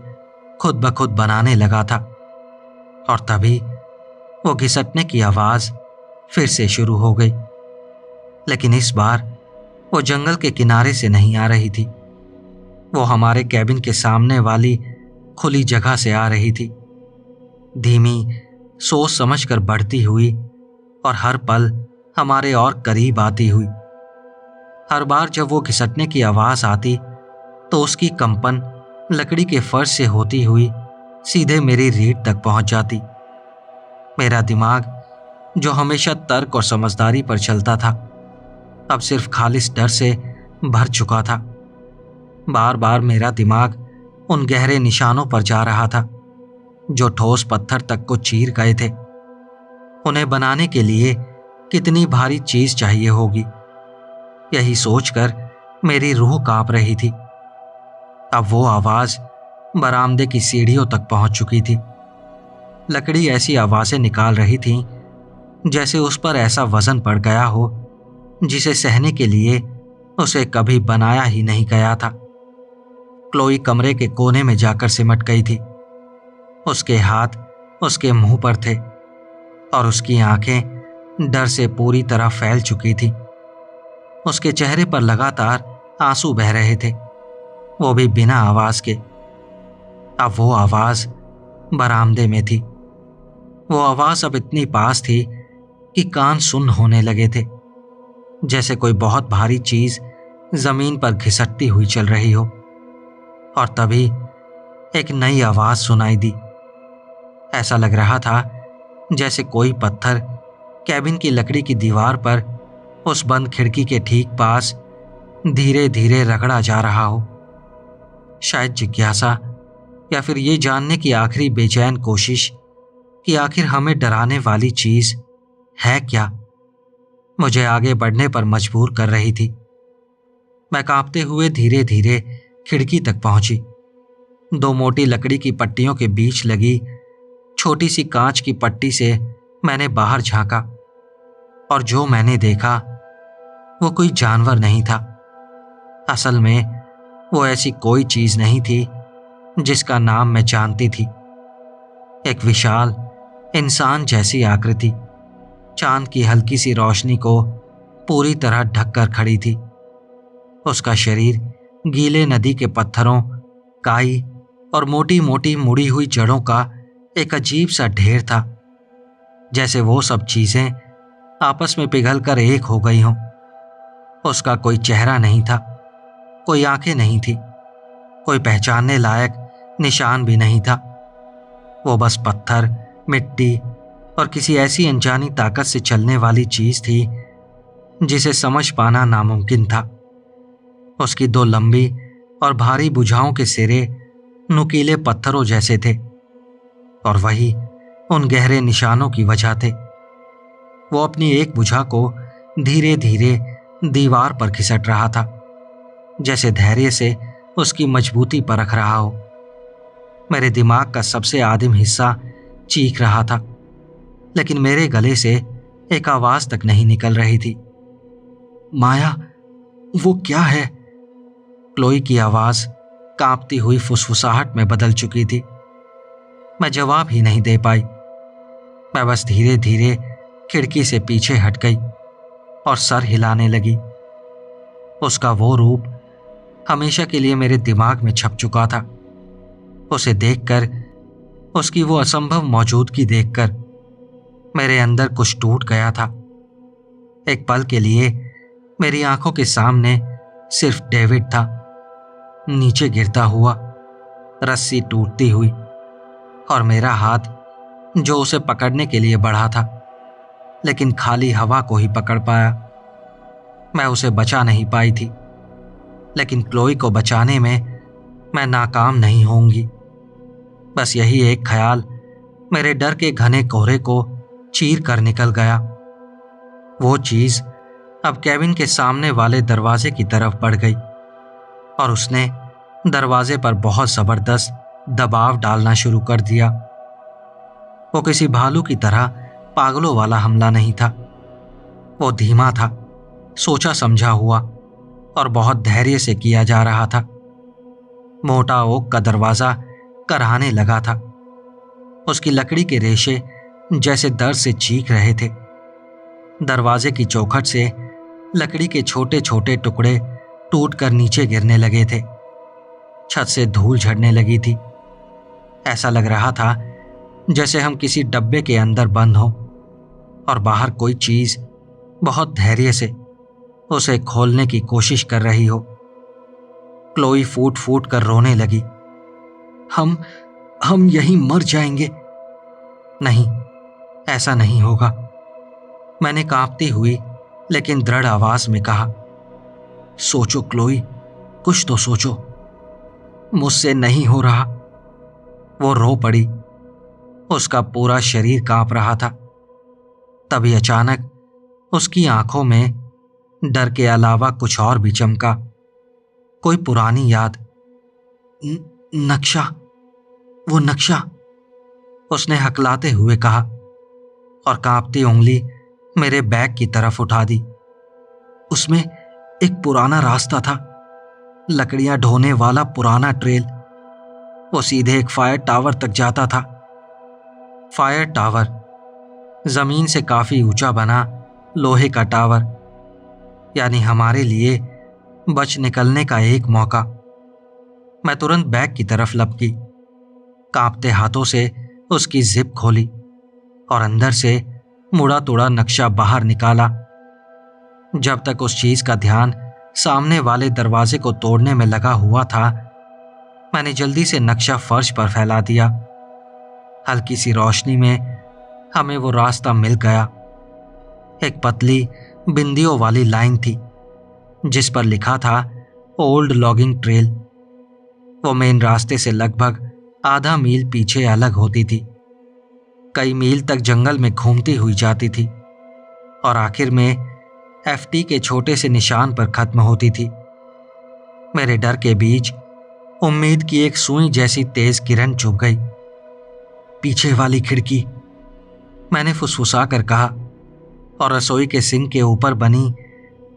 खुद ब खुद बनाने लगा था, और तभी वो घिसटने की आवाज फिर से शुरू हो गई। लेकिन इस बार वो जंगल के किनारे से नहीं आ रही थी, वो हमारे कैबिन के सामने वाली खुली जगह से आ रही थी, धीमी, सोच समझकर बढ़ती हुई, और हर पल हमारे और करीब आती हुई। हर बार जब वो घिसटने की आवाज आती तो उसकी कंपन लकड़ी के फर्श से होती हुई सीधे मेरी रीढ़ तक पहुंच जाती। मेरा दिमाग, जो हमेशा तर्क और समझदारी पर चलता था, अब सिर्फ खालिस डर से भर चुका था। बार बार मेरा दिमाग उन गहरे निशानों पर जा रहा था जो ठोस पत्थर तक को चीर गए थे। उन्हें बनाने के लिए कितनी भारी चीज चाहिए होगी, यही सोचकर मेरी रूह कांप रही थी। अब वो आवाज बरामदे की सीढ़ियों तक पहुंच चुकी थी। लकड़ी ऐसी आवाजें निकाल रही थी जैसे उस पर ऐसा वजन पड़ गया हो जिसे सहने के लिए उसे कभी बनाया ही नहीं गया था। क्लोई कमरे के कोने में जाकर सिमट गई थी। उसके हाथ उसके मुंह पर थे और उसकी आंखें डर से पूरी तरह फैल चुकी थी। उसके चेहरे पर लगातार आंसू बह रहे थे, वो भी बिना आवाज के। अब वो आवाज बरामदे में थी। वो आवाज अब इतनी पास थी कि कान सुन्न होने लगे थे, जैसे कोई बहुत भारी चीज जमीन पर घिसटती हुई चल रही हो। और तभी एक नई आवाज सुनाई दी। ऐसा लग रहा था जैसे कोई पत्थर कैबिन की लकड़ी की दीवार पर उस बंद खिड़की के ठीक पास धीरे धीरे रगड़ा जा रहा हो। शायद जिज्ञासा, या फिर ये जानने की आखिरी बेचैन कोशिश कि आखिर हमें डराने वाली चीज है क्या, मुझे आगे बढ़ने पर मजबूर कर रही थी। मैं कांपते हुए धीरे धीरे खिड़की तक पहुंची। 2 मोटी लकड़ी की पट्टियों के बीच लगी छोटी सी कांच की पट्टी से मैंने बाहर झांका, और जो मैंने देखा वो कोई जानवर नहीं था। असल में वो ऐसी कोई चीज नहीं थी जिसका नाम मैं जानती थी। एक विशाल इंसान जैसी आकृति चांद की हल्की सी रोशनी को पूरी तरह ढककर खड़ी थी। उसका शरीर गीले नदी के पत्थरों, काई और मोटी मोटी मुड़ी हुई जड़ों का एक अजीब सा ढेर था, जैसे वो सब चीजें आपस में पिघलकर एक हो गई हों। उसका कोई चेहरा नहीं था, कोई आंखें नहीं थी, कोई पहचानने लायक निशान भी नहीं था। वो बस पत्थर, मिट्टी और किसी ऐसी अनजानी ताकत से चलने वाली चीज थी जिसे समझ पाना नामुमकिन था। उसकी दो लंबी और भारी भुजाओं के सिरे नुकीले पत्थरों जैसे थे और वही उन गहरे निशानों की वजह थे। वो अपनी एक भुजा को धीरे धीरे दीवार पर खिसट रहा था, जैसे धैर्य से उसकी मजबूती परख रहा हो। मेरे दिमाग का सबसे आदिम हिस्सा चीख रहा था, लेकिन मेरे गले से एक आवाज तक नहीं निकल रही थी। माया, वो क्या है? क्लोई की आवाज कांपती हुई फुसफुसाहट में बदल चुकी थी। मैं जवाब ही नहीं दे पाई। मैं बस धीरे धीरे खिड़की से पीछे हट गई और सर हिलाने लगी। उसका वो रूप हमेशा के लिए मेरे दिमाग में छप चुका था। उसे देखकर, उसकी वो असंभव मौजूदगी देखकर मेरे अंदर कुछ टूट गया था। एक पल के लिए मेरी आंखों के सामने सिर्फ डेविड था, नीचे गिरता हुआ, रस्सी टूटती हुई, और मेरा हाथ जो उसे पकड़ने के लिए बढ़ा था, लेकिन खाली हवा को ही पकड़ पाया। मैं उसे बचा नहीं पाई थी, लेकिन क्लोई को बचाने में मैं नाकाम नहीं होऊंगी। बस यही एक ख्याल मेरे डर के घने कोहरे को चीर कर निकल गया। वो चीज अब केबिन के सामने वाले दरवाजे की तरफ बढ़ गई और उसने दरवाजे पर बहुत जबरदस्त दबाव डालना शुरू कर दिया। वो किसी भालू की तरह पागलों वाला हमला नहीं था। वो धीमा था, सोचा समझा हुआ, और बहुत धैर्य से किया जा रहा था। मोटा ओक का दरवाजा कराहने लगा था। उसकी लकड़ी के रेशे जैसे दर्द से चीख रहे थे। दरवाजे की चौखट से लकड़ी के छोटे छोटे टुकड़े टूटकर नीचे गिरने लगे थे। छत से धूल झड़ने लगी थी। ऐसा लग रहा था जैसे हम किसी डब्बे के अंदर बंद हों और बाहर कोई चीज बहुत धैर्य से उसे खोलने की कोशिश कर रही हो। क्लोई फूट फूट कर रोने लगी। हम यहीं मर जाएंगे। नहीं, ऐसा नहीं होगा, मैंने कांपती हुई लेकिन दृढ़ आवाज में कहा। सोचो क्लोई, कुछ तो सोचो। मुझसे नहीं हो रहा। वो रो पड़ी। उसका पूरा शरीर कांप रहा था। तभी अचानक उसकी आंखों में डर के अलावा कुछ और भी चमका। कोई पुरानी याद। नक्शा, वो नक्शा, उसने हकलाते हुए कहा और कांपती उंगली मेरे बैग की तरफ उठा दी। उसमें एक पुराना रास्ता था, लकड़ियां ढोने वाला पुराना ट्रेल। वो सीधे एक फायर टावर तक जाता था। फायर टावर, जमीन से काफी ऊंचा बना लोहे का टावर, यानी हमारे लिए बच निकलने का एक मौका। मैं तुरंत बैग की तरफ लपकी, कांपते हाथों से उसकी जिप खोली और अंदर से मुड़ा तुड़ा नक्शा बाहर निकाला। जब तक उस चीज का ध्यान सामने वाले दरवाजे को तोड़ने में लगा हुआ था, मैंने जल्दी से नक्शा फर्श पर फैला दिया। हल्की सी रोशनी में हमें वो रास्ता मिल गया। एक पतली बिंदियों वाली लाइन थी जिस पर लिखा था ओल्ड लॉगिंग ट्रेल। वो मेन रास्ते से लगभग आधा मील पीछे अलग होती थी, कई मील तक जंगल में घूमती हुई जाती थी और आखिर में एफटी के छोटे से निशान पर खत्म होती थी। मेरे डर के बीच उम्मीद की एक सुई जैसी तेज किरण चुभ गई। पीछे वाली खिड़की, मैंने फुसफुसा कर कहा और रसोई के सिंक के ऊपर बनी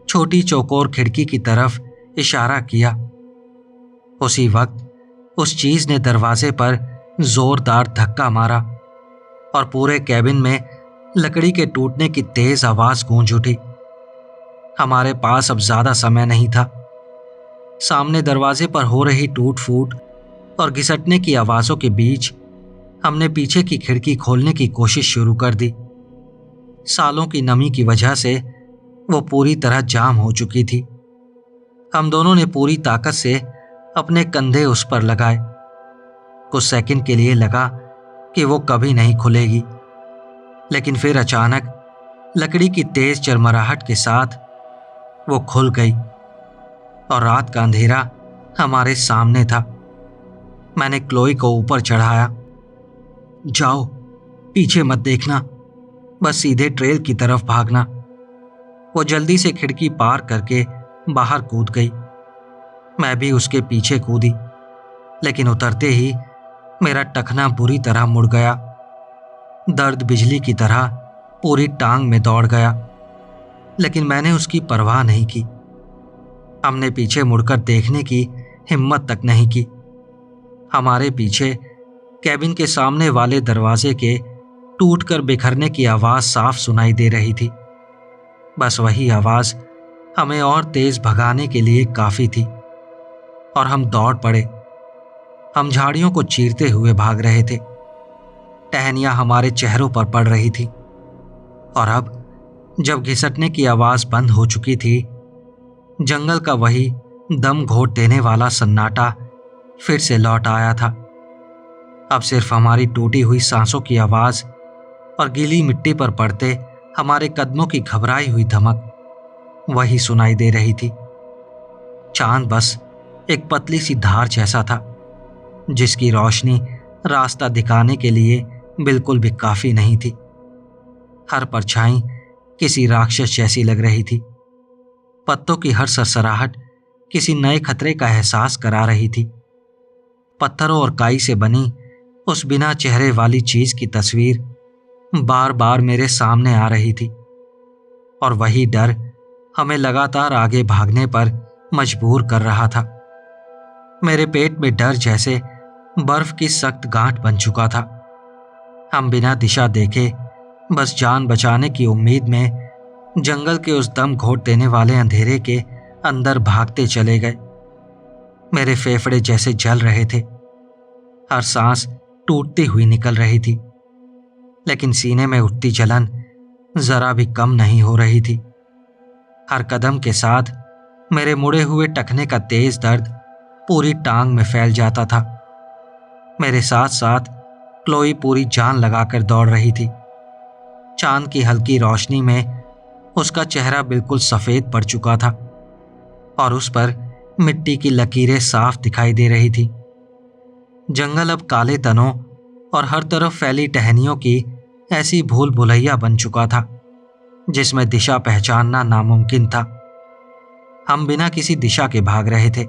छोटी चौकोर खिड़की की तरफ इशारा किया। उसी वक्त उस चीज ने दरवाजे पर जोरदार धक्का मारा और पूरे कैबिन में लकड़ी के टूटने की तेज आवाज गूंज उठी। हमारे पास अब ज्यादा समय नहीं था। सामने दरवाजे पर हो रही टूट फूट और घिसटने की आवाजों के बीच हमने पीछे की खिड़की खोलने की कोशिश शुरू कर दी। सालों की नमी की वजह से वो पूरी तरह जाम हो चुकी थी। हम दोनों ने पूरी ताकत से अपने कंधे उस पर लगाए। कुछ सेकंड के लिए लगा कि वो कभी नहीं खुलेगी, लेकिन फिर अचानक लकड़ी की तेज चरमराहट के साथ वो खुल गई और रात का अंधेरा हमारे सामने था। मैंने क्लोई को ऊपर चढ़ाया। जाओ, पीछे मत देखना, बस सीधे ट्रेल की तरफ भागना। वो जल्दी से खिड़की पार करके बाहर कूद गई। मैं भी उसके पीछे कूदी, लेकिन उतरते ही मेरा टखना बुरी तरह मुड़ गया। दर्द बिजली की तरह पूरी टांग में दौड़ गया, लेकिन मैंने उसकी परवाह नहीं की। हमने पीछे मुड़कर देखने की हिम्मत तक नहीं की। हमारे पीछे कैबिन के सामने वाले दरवाजे के टूटकर बिखरने की आवाज साफ सुनाई दे रही थी। बस वही आवाज हमें और तेज भगाने के लिए काफी थी और हम दौड़ पड़े। हम झाड़ियों को चीरते हुए भाग रहे थे। टहनियां हमारे चेहरों पर पड़ रही थी और अब जब घिसटने की आवाज बंद हो चुकी थी, जंगल का वही दम घोट देने वाला सन्नाटा फिर से लौट आया था। अब सिर्फ हमारी टूटी हुई सांसों की आवाज और गीली मिट्टी पर पड़ते हमारे कदमों की घबराई हुई धमक वही सुनाई दे रही थी। चांद बस एक पतली सी धार जैसा था, जिसकी रोशनी रास्ता दिखाने के लिए बिल्कुल भी काफी नहीं थी। हर परछाई किसी राक्षस जैसी लग रही थी। पत्तों की हर सरसराहट किसी नए खतरे का एहसास करा रही थी। पत्थरों और काई से बनी उस बिना चेहरे वाली चीज की तस्वीर बार बार मेरे सामने आ रही थी और वही डर हमें लगातार आगे भागने पर मजबूर कर रहा था। मेरे पेट में डर जैसे बर्फ की सख्त गांठ बन चुका था। हम बिना दिशा देखे बस जान बचाने की उम्मीद में जंगल के उस दम घोट देने वाले अंधेरे के अंदर भागते चले गए। मेरे फेफड़े जैसे जल रहे थे, हर सांस टूटती हुई निकल रही थी, लेकिन सीने में उठती जलन जरा भी कम नहीं हो रही थी। हर कदम के साथ मेरे मुड़े हुए टखने का तेज दर्द पूरी टांग में फैल जाता था। मेरे साथ साथ क्लोई पूरी जान लगाकर दौड़ रही थी। चांद की हल्की रोशनी में उसका चेहरा बिल्कुल सफेद पड़ चुका था और उस पर मिट्टी की लकीरें साफ दिखाई दे रही थी। जंगल अब काले तनों और हर तरफ फैली टहनियों की ऐसी भूल भुलैया बन चुका था जिसमें दिशा पहचानना नामुमकिन था। हम बिना किसी दिशा के भाग रहे थे।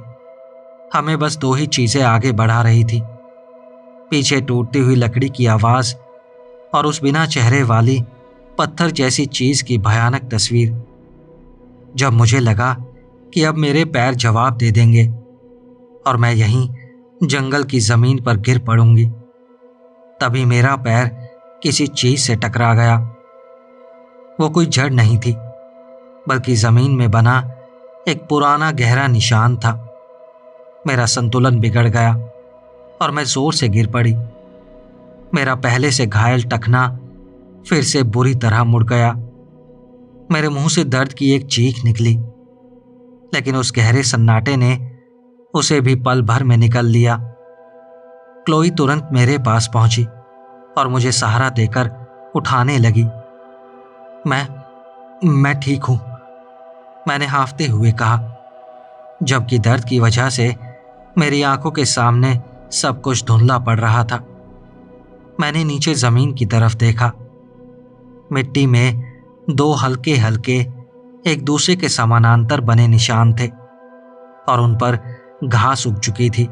हमें बस दो ही चीजें आगे बढ़ा रही थी, पीछे टूटती हुई लकड़ी की आवाज और उस बिना चेहरे वाली पत्थर जैसी चीज की भयानक तस्वीर। जब मुझे लगा कि अब मेरे पैर जवाब दे देंगे और मैं यहीं जंगल की जमीन पर गिर पड़ूंगी, तभी मेरा पैर किसी चीज से टकरा गया। वो कोई जड़ नहीं थी, बल्कि जमीन में बना एक पुराना गहरा निशान था। मेरा संतुलन बिगड़ गया और मैं जोर से गिर पड़ी। मेरा पहले से घायल टखना फिर से बुरी तरह मुड़ गया। मेरे मुंह से दर्द की एक चीख निकली, लेकिन उस गहरे सन्नाटे ने उसे भी पल भर में निकल लिया। क्लोई तुरंत मेरे पास पहुंची और मुझे सहारा देकर उठाने लगी। मैं ठीक हूं, मैंने हांफते हुए कहा, जबकि दर्द की वजह से मेरी आंखों के सामने सब कुछ धुंधला पड़ रहा था। मैंने नीचे जमीन की तरफ देखा। मिट्टी में दो हल्के हल्के एक दूसरे के समानांतर बने निशान थे और उन पर घास उग चुकी थी,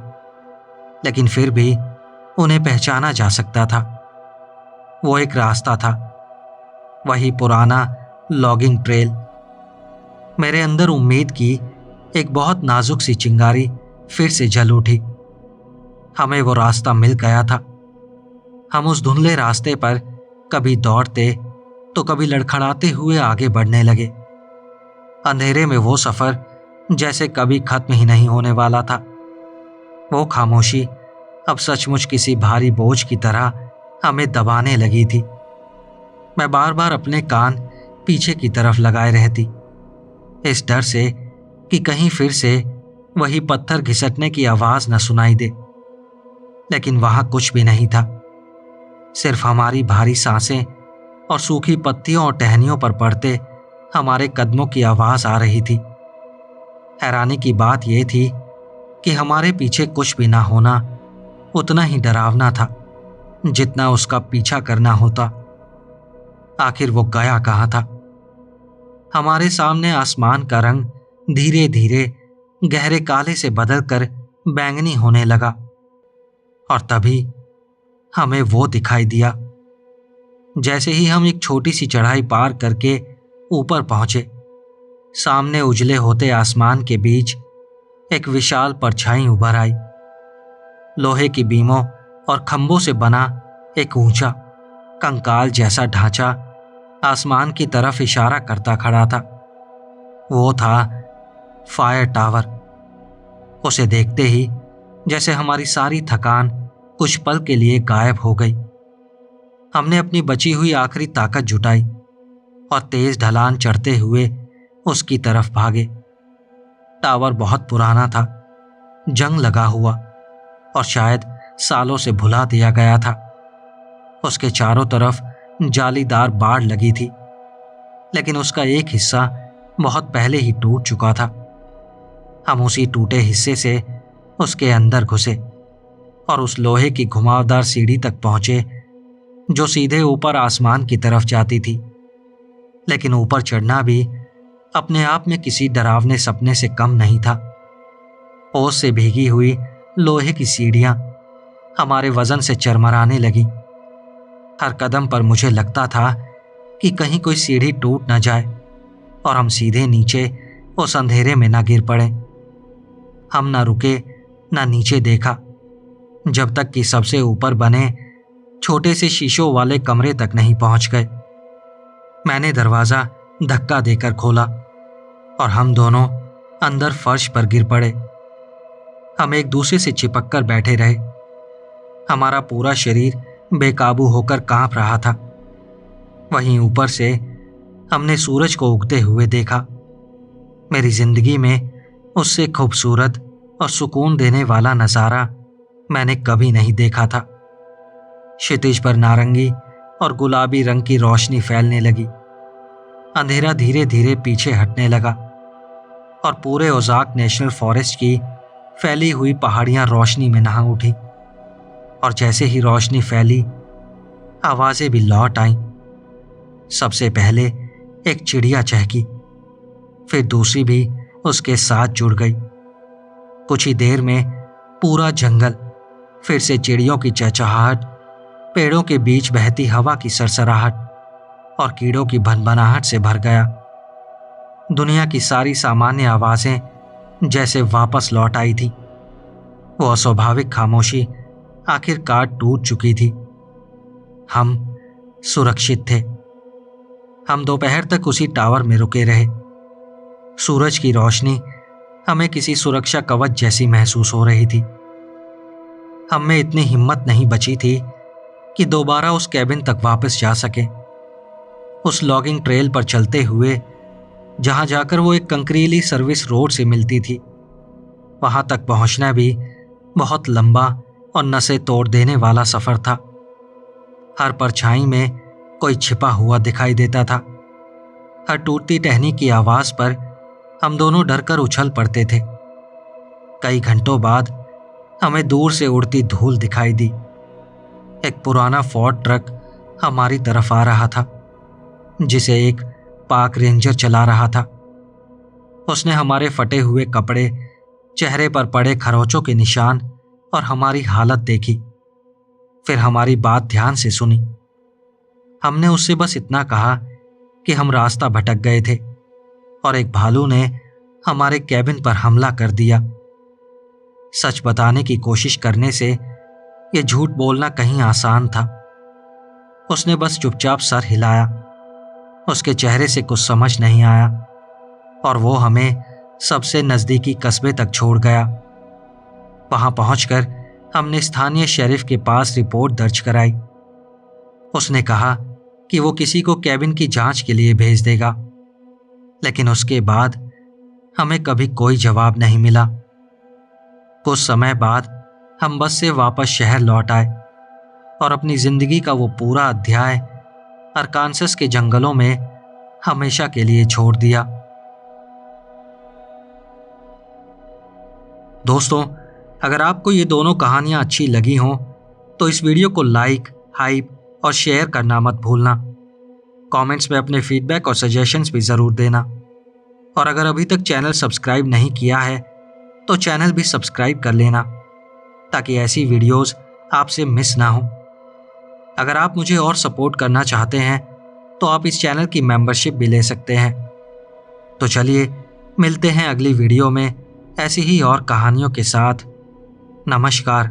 लेकिन फिर भी उन्हें पहचाना जा सकता था। वो एक रास्ता था, वही पुराना लॉगिंग ट्रेल। मेरे अंदर उम्मीद की एक बहुत नाजुक सी चिंगारी फिर से जल उठी। हमें वो रास्ता मिल गया था। हम उस धुंधले रास्ते पर कभी दौड़ते तो कभी लड़खड़ाते हुए आगे बढ़ने लगे। अंधेरे में वो सफर जैसे कभी खत्म ही नहीं होने वाला था। वो खामोशी अब सचमुच किसी भारी बोझ की तरह हमें दबाने लगी थी। मैं बार बार अपने कान पीछे की तरफ लगाए रहती, इस डर से कि कहीं फिर से वही पत्थर घिसटने की आवाज न सुनाई दे। लेकिन वहां कुछ भी नहीं था, सिर्फ हमारी भारी सांसें और सूखी पत्तियों और टहनियों पर पड़ते हमारे कदमों की आवाज आ रही थी। हैरानी की बात यह थी कि हमारे पीछे कुछ भी ना होना उतना ही डरावना था जितना उसका पीछा करना होता। आखिर वो गया कहाँ था? हमारे सामने आसमान का रंग धीरे धीरे गहरे काले से बदलकर बैंगनी होने लगा और तभी हमें वो दिखाई दिया। जैसे ही हम एक छोटी सी चढ़ाई पार करके ऊपर पहुंचे, सामने उजले होते आसमान के बीच एक विशाल परछाई उभर आई। लोहे की बीमों और खंभों से बना एक ऊंचा कंकाल जैसा ढांचा आसमान की तरफ इशारा करता खड़ा था। वो था फायर टावर। उसे देखते ही जैसे हमारी सारी थकान कुछ पल के लिए गायब हो गई। हमने अपनी बची हुई आखिरी ताकत जुटाई और तेज ढलान चढ़ते हुए उसकी तरफ भागे। टावर बहुत पुराना था, जंग लगा हुआ और शायद सालों से भुला दिया गया था। उसके चारों तरफ जालीदार बाड़ लगी थी, लेकिन उसका एक हिस्सा बहुत पहले ही टूट चुका था। हम उसी टूटे हिस्से से उसके अंदर घुसे और उस लोहे की घुमावदार सीढ़ी तक पहुंचे जो सीधे ऊपर आसमान की तरफ जाती थी। लेकिन ऊपर चढ़ना भी अपने आप में किसी डरावने सपने से कम नहीं था। ओस से भीगी हुई लोहे की सीढ़ियां हमारे वजन से चरमराने लगी। हर कदम पर मुझे लगता था कि कहीं कोई सीढ़ी टूट न जाए और हम सीधे नीचे उस अंधेरे में न गिर पड़े। हम न रुके न नीचे देखा जब तक कि सबसे ऊपर बने छोटे से शीशों वाले कमरे तक नहीं पहुंच गए। मैंने दरवाजा धक्का देकर खोला और हम दोनों अंदर फर्श पर गिर पड़े। हम एक दूसरे से चिपक कर बैठे रहे। हमारा पूरा शरीर बेकाबू होकर कांप रहा था। वहीं ऊपर से हमने सूरज को उगते हुए देखा। मेरी जिंदगी में उससे खूबसूरत और सुकून देने वाला नज़ारा मैंने कभी नहीं देखा था। क्षितिज पर नारंगी और गुलाबी रंग की रोशनी फैलने लगी। अंधेरा धीरे धीरे पीछे हटने लगा और पूरे ओज़ाक नेशनल फॉरेस्ट की फैली हुई पहाड़ियां रोशनी में नहा उठी। और जैसे ही रोशनी फैली, आवाजें भी लौट आईं। सबसे पहले एक चिड़िया चहकी, फिर दूसरी भी उसके साथ जुड़ गई। कुछ ही देर में पूरा जंगल फिर से चिड़ियों की चहचहाहट, पेड़ों के बीच बहती हवा की सरसराहट और कीड़ों की भनभनाहट से भर गया। दुनिया की सारी सामान्य आवाजें जैसे वापस लौट आई थी। वो अस्वाभाविक खामोशी आखिरकार टूट चुकी थी। हम सुरक्षित थे। हम दोपहर तक उसी टावर में रुके रहे। सूरज की रोशनी हमें किसी सुरक्षा कवच जैसी महसूस हो रही थी। हम में इतनी हिम्मत नहीं बची थी कि दोबारा उस कैबिन तक वापस जा सके। उस लॉगिंग ट्रेल पर चलते हुए जहां जाकर वो एक कंकरीली सर्विस रोड से मिलती थी, वहां तक पहुंचना भी बहुत लंबा और नसें तोड़ देने वाला सफर था। हर परछाई में कोई छिपा हुआ दिखाई देता था। हर टूटती टहनी की आवाज पर हम दोनों डरकर उछल पड़ते थे। कई घंटों बाद हमें दूर से उड़ती धूल दिखाई दी। एक पुराना फोर्ड ट्रक हमारी तरफ आ रहा था, जिसे एक पाक रेंजर चला रहा था। उसने हमारे फटे हुए कपड़े, चेहरे पर पड़े खरोंचों के निशान और हमारी हालत देखी। फिर हमारी बात ध्यान से सुनी। हमने उससे बस इतना कहा कि हम रास्ता भटक गए थे और एक भालू ने हमारे कैबिन पर हमला कर दिया। सच बताने की कोशिश करने से यह झूठ बोलना कहीं आसान था। उसने बस चुपचाप सर हिलाया। उसके चेहरे से कुछ समझ नहीं आया और वो हमें सबसे नजदीकी कस्बे तक छोड़ गया। वहां पहुंचकर हमने स्थानीय शेरिफ के पास रिपोर्ट दर्ज कराई। उसने कहा कि वो किसी को कैबिन की जांच के लिए भेज देगा, लेकिन उसके बाद हमें कभी कोई जवाब नहीं मिला। कुछ समय बाद हम बस से वापस शहर लौट आए और अपनी जिंदगी का वो पूरा अध्याय अरकानसस के जंगलों में हमेशा के लिए छोड़ दिया। दोस्तों, अगर आपको ये दोनों कहानियां अच्छी लगी हों तो इस वीडियो को लाइक, हाइप और शेयर करना मत भूलना। कमेंट्स में अपने फीडबैक और सजेशंस भी ज़रूर देना। और अगर अभी तक चैनल सब्सक्राइब नहीं किया है तो चैनल भी सब्सक्राइब कर लेना ताकि ऐसी वीडियोस आपसे मिस ना हो। अगर आप मुझे और सपोर्ट करना चाहते हैं तो आप इस चैनल की मेंबरशिप भी ले सकते हैं। तो चलिए मिलते हैं अगली वीडियो में ऐसी ही और कहानियों के साथ। नमस्कार।